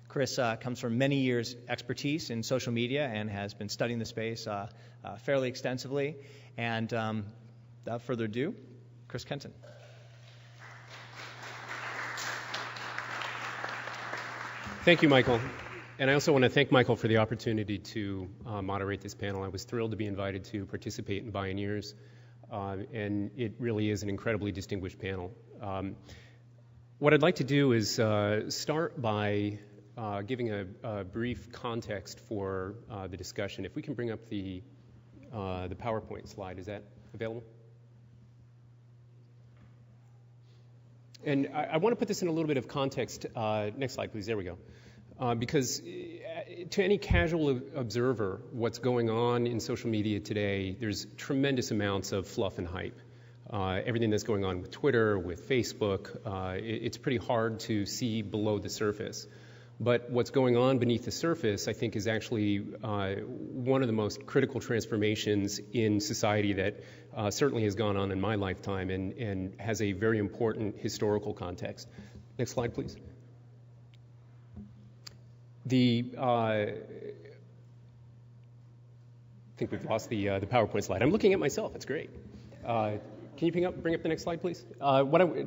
Chris comes from many years' expertise in social media and has been studying the space fairly extensively. And without further ado, Chris Kenton. Thank you, Michael. And I also want to thank Michael for the opportunity to moderate this panel. I was thrilled to be invited to participate in Bioneers, and it really is an incredibly distinguished panel. What I'd like to do is start by giving a brief context for the discussion. If we can bring up the PowerPoint slide, is that available? And I want to put this in a little bit of context. Next slide, please. There we go. Because to any casual observer, what's going on in social media today, there's tremendous amounts of fluff and hype. Everything that's going on with Twitter, with Facebook, it's pretty hard to see below the surface. But what's going on beneath the surface, I think, is actually one of the most critical transformations in society that certainly has gone on in my lifetime and has a very important historical context. Next slide, please. I think we've lost the PowerPoint slide. I'm looking at myself. It's great. Can you bring up the next slide, please?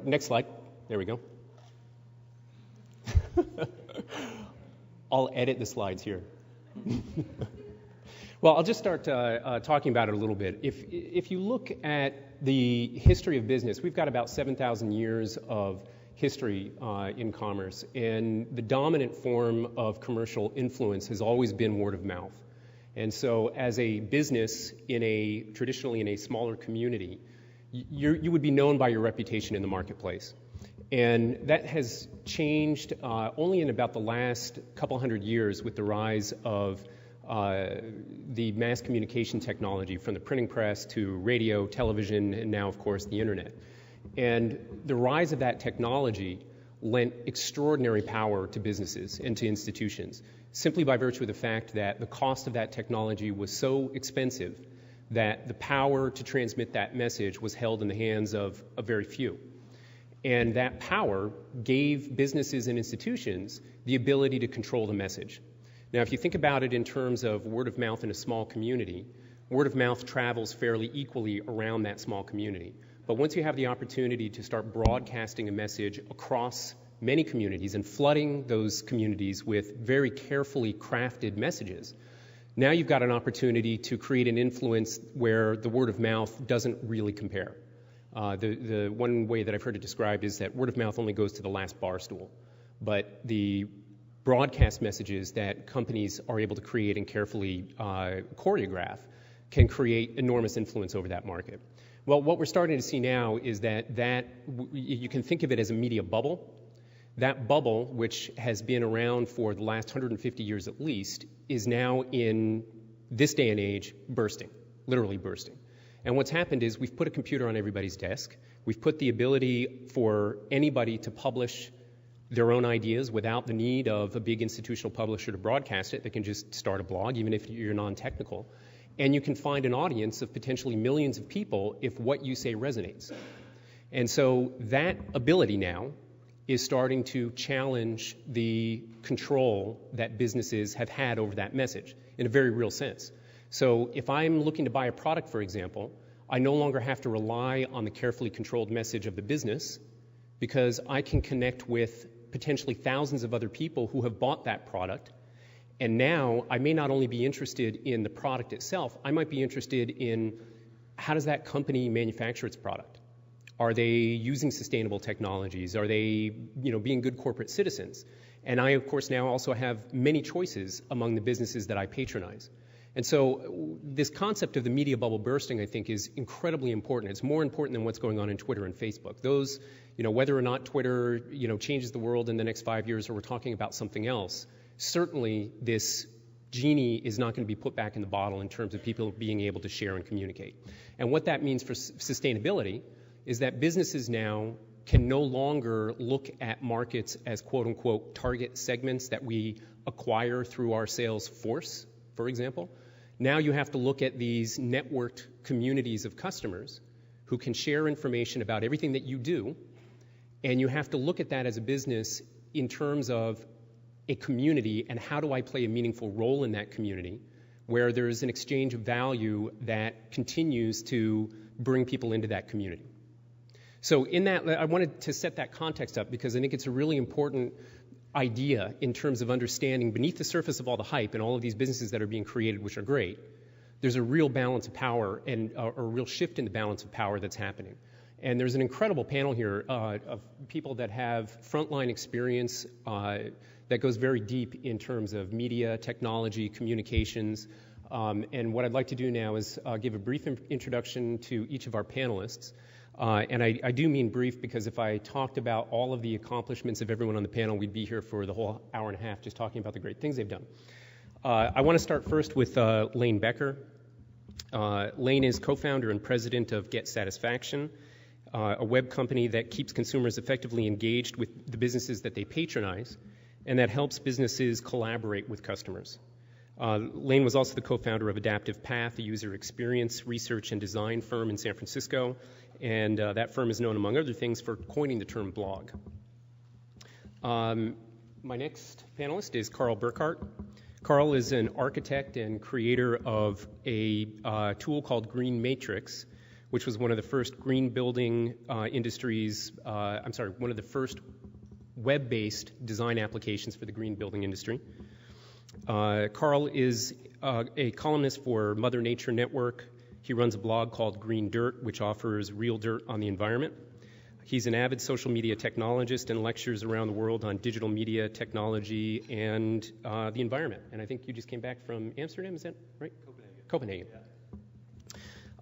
Next slide. There we go. I'll edit the slides here. Well, I'll just start talking about it a little bit. If you look at the history of business, we've got about 7,000 years of history in commerce, and the dominant form of commercial influence has always been word of mouth. And so as a business traditionally in a smaller community, you would be known by your reputation in the marketplace. And that has changed only in about the last couple hundred years with the rise of the mass communication technology, from the printing press to radio, television, and now, of course, the internet. And the rise of that technology lent extraordinary power to businesses and to institutions, simply by virtue of the fact that the cost of that technology was so expensive that the power to transmit that message was held in the hands of a very few. And that power gave businesses and institutions the ability to control the message. Now, if you think about it in terms of word of mouth in a small community, word of mouth travels fairly equally around that small community. But once you have the opportunity to start broadcasting a message across many communities and flooding those communities with very carefully crafted messages, now you've got an opportunity to create an influence where the word of mouth doesn't really compare. The one way that I've heard it described is that word of mouth only goes to the last bar stool. But the broadcast messages that companies are able to create and carefully choreograph can create enormous influence over that market. Well, what we're starting to see now is that you can think of it as a media bubble. That bubble, which has been around for the last 150 years at least, is now in this day and age bursting, literally bursting. And what's happened is we've put a computer on everybody's desk. We've put the ability for anybody to publish their own ideas without the need of a big institutional publisher to broadcast it. They can just start a blog, even if you're non-technical. And you can find an audience of potentially millions of people if what you say resonates. And so that ability now is starting to challenge the control that businesses have had over that message in a very real sense. So if I'm looking to buy a product, for example, I no longer have to rely on the carefully controlled message of the business, because I can connect with potentially thousands of other people who have bought that product. And now I may not only be interested in the product itself, I might be interested in how does that company manufacture its product? Are they using sustainable technologies? Are they, being good corporate citizens? And I, of course, now also have many choices among the businesses that I patronize. And so this concept of the media bubble bursting, I think, is incredibly important. It's more important than what's going on in Twitter and Facebook. Those, whether or not Twitter, changes the world in the next 5 years, or we're talking about something else, certainly this genie is not going to be put back in the bottle in terms of people being able to share and communicate. And what that means for sustainability is that businesses now can no longer look at markets as quote-unquote target segments that we acquire through our sales force, for example. Now you have to look at these networked communities of customers who can share information about everything that you do, and you have to look at that as a business in terms of a community, and how do I play a meaningful role in that community, where there's an exchange of value that continues to bring people into that community. So in that, I wanted to set that context up because I think it's a really important idea in terms of understanding beneath the surface of all the hype and all of these businesses that are being created, which are great, there's a real balance of power and a real shift in the balance of power that's happening. And there's an incredible panel here of people that have frontline experience that goes very deep in terms of media, technology, communications. And what I'd like to do now is give a brief introduction to each of our panelists. And I do mean brief because if I talked about all of the accomplishments of everyone on the panel, we'd be here for the whole hour and a half just talking about the great things they've done. I want to start first with Lane Becker. Lane is co-founder and president of Get Satisfaction, a web company that keeps consumers effectively engaged with the businesses that they patronize and that helps businesses collaborate with customers. Lane was also the co-founder of Adaptive Path, a user experience research and design firm in San Francisco, and that firm is known, among other things, for coining the term blog. My next panelist is Carl Burkhart. Carl is an architect and creator of a tool called Green Matrix, which was one of the first green building one of the first web-based design applications for the green building industry. Carl is a columnist for Mother Nature Network. He runs a blog called Green Dirt, which offers real dirt on the environment. He's an avid social media technologist and lectures around the world on digital media, technology, and the environment. And I think you just came back from Amsterdam, is that right? Copenhagen.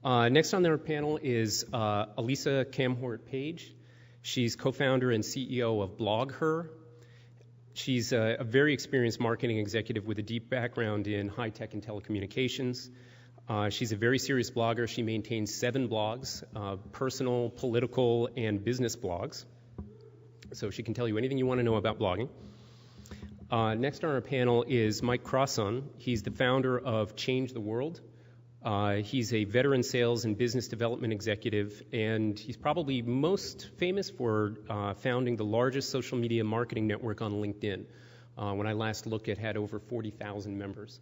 Yeah. Next on our panel is Elisa Kamhort-Page. She's co-founder and CEO of BlogHer. She's a very experienced marketing executive with a deep background in high-tech and telecommunications. She's a very serious blogger. She maintains 7 blogs, personal, political, and business blogs. So she can tell you anything you want to know about blogging. Next on our panel is Mike Crosson. He's the founder of Change the World. He's a veteran sales and business development executive, and he's probably most famous for founding the largest social media marketing network on LinkedIn. When I last looked, it had over 40,000 members.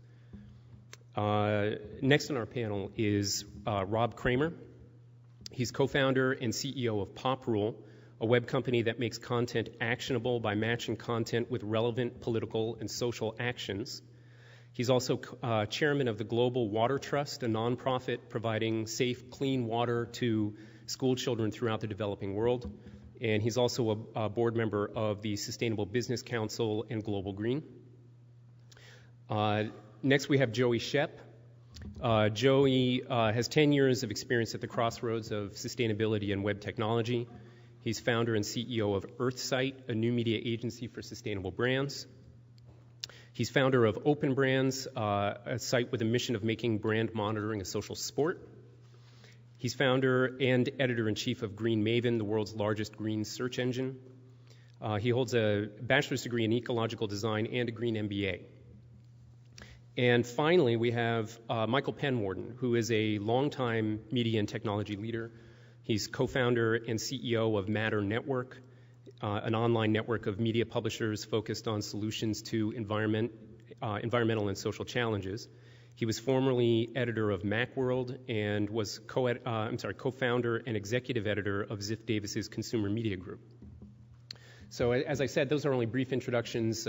Next on our panel is Rob Kramer. He's co-founder and CEO of PopRule, a web company that makes content actionable by matching content with relevant political and social actions. He's also chairman of the Global Water Trust, a nonprofit providing safe, clean water to school children throughout the developing world. And he's also a board member of the Sustainable Business Council and Global Green. Next, we have Joey Shep. Joey has 10 years of experience at the crossroads of sustainability and web technology. He's founder and CEO of EarthSite, a new media agency for sustainable brands. He's founder of Open Brands, a site with a mission of making brand monitoring a social sport. He's founder and editor-in-chief of Green Maven, the world's largest green search engine. He holds a bachelor's degree in ecological design and a green MBA. And finally, we have Michael Penwarden, who is a longtime media and technology leader. He's co-founder and CEO of Matter Network, an online network of media publishers focused on solutions to environmental and social challenges. He was formerly editor of Macworld and was co-founder and executive editor of Ziff Davis's Consumer Media Group. So as I said, those are only brief introductions.